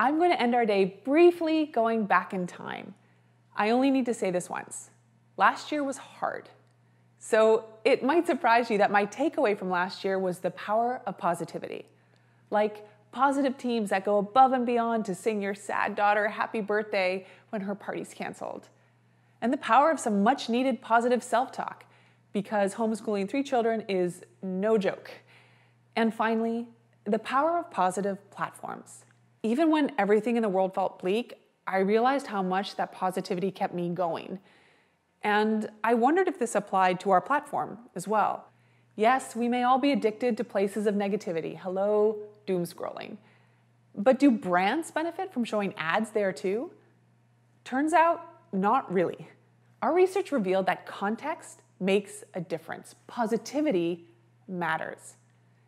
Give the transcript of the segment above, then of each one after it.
I'm going to end our day briefly going back in time. I only need to say this once. Last year was hard. So it might surprise you that my takeaway from last year was the power of positivity. Like positive teams that go above and beyond to sing your sad daughter happy birthday when her party's canceled. And the power of some much needed positive self-talk, because homeschooling 3 children is no joke. And finally, the power of positive platforms. Even when everything in the world felt bleak, I realized how much that positivity kept me going. And I wondered if this applied to our platform as well. Yes, we may all be addicted to places of negativity. Hello, doom scrolling. But do brands benefit from showing ads there too? Turns out, not really. Our research revealed that context makes a difference. Positivity matters.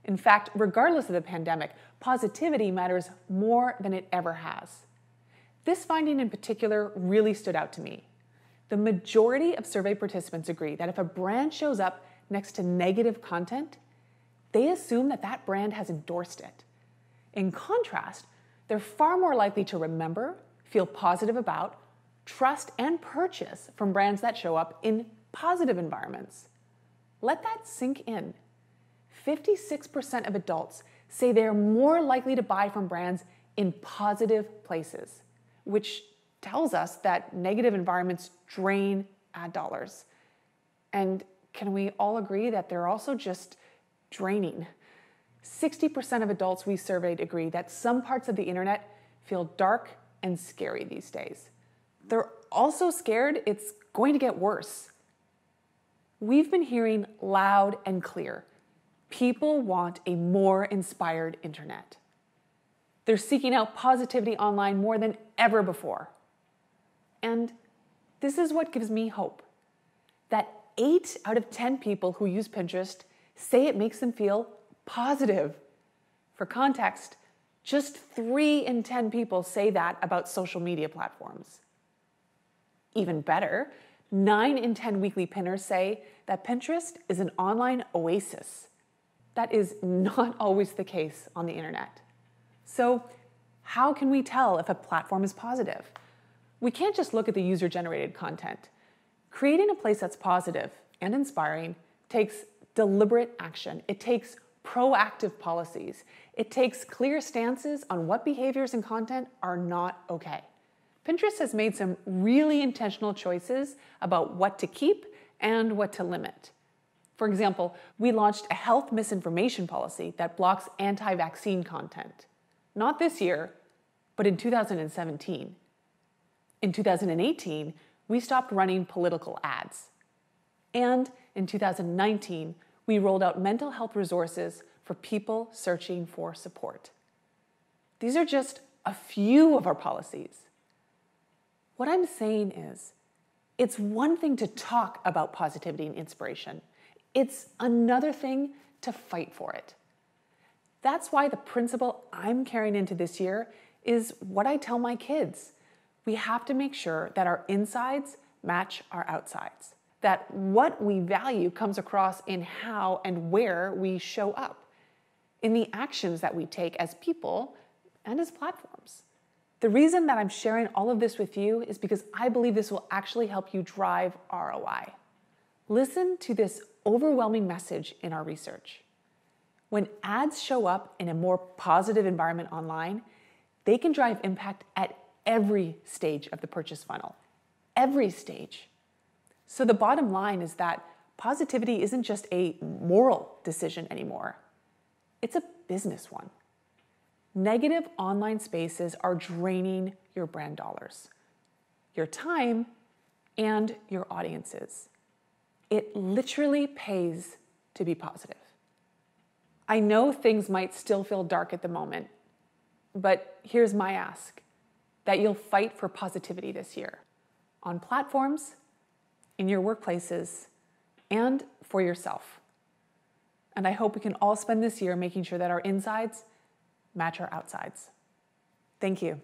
In fact, regardless of the pandemic, positivity matters more than it ever has. This finding in particular really stood out to me. The majority of survey participants agree that if a brand shows up next to negative content, they assume that that brand has endorsed it. In contrast, they're far more likely to remember, feel positive about, trust, and purchase from brands that show up in positive environments. Let that sink in. 56% of adults say they're more likely to buy from brands in positive places, which tells us that negative environments drain ad dollars. And can we all agree that they're also just draining? 60% of adults we surveyed agree that some parts of the internet feel dark and scary these days. They're also scared it's going to get worse. We've been hearing loud and clear. People want a more inspired internet. They're seeking out positivity online more than ever before. And this is what gives me hope. That 8 out of 10 people who use Pinterest say it makes them feel positive. For context, just 3 in 10 people say that about social media platforms. Even better, 9 in 10 weekly pinners say that Pinterest is an online oasis. That is not always the case on the internet. So, how can we tell if a platform is positive? We can't just look at the user-generated content. Creating a place that's positive and inspiring takes deliberate action. It takes proactive policies. It takes clear stances on what behaviors and content are not okay. Pinterest has made some really intentional choices about what to keep and what to limit. For example, we launched a health misinformation policy that blocks anti-vaccine content. Not this year, but in 2017. In 2018, we stopped running political ads. And in 2019, we rolled out mental health resources for people searching for support. These are just a few of our policies. What I'm saying is, it's one thing to talk about positivity and inspiration. It's another thing to fight for it. That's why the principle I'm carrying into this year is what I tell my kids. We have to make sure that our insides match our outsides, that what we value comes across in how and where we show up, in the actions that we take as people and as platforms. The reason that I'm sharing all of this with you is because I believe this will actually help you drive ROI. Listen to this overwhelming message in our research. When ads show up in a more positive environment online, they can drive impact at every stage of the purchase funnel. Every stage. So the bottom line is that positivity isn't just a moral decision anymore. It's a business one. Negative online spaces are draining your brand dollars, your time, and your audiences. It literally pays to be positive. I know things might still feel dark at the moment, but here's my ask, that you'll fight for positivity this year, on platforms, in your workplaces, and for yourself. And I hope we can all spend this year making sure that our insides match our outsides. Thank you.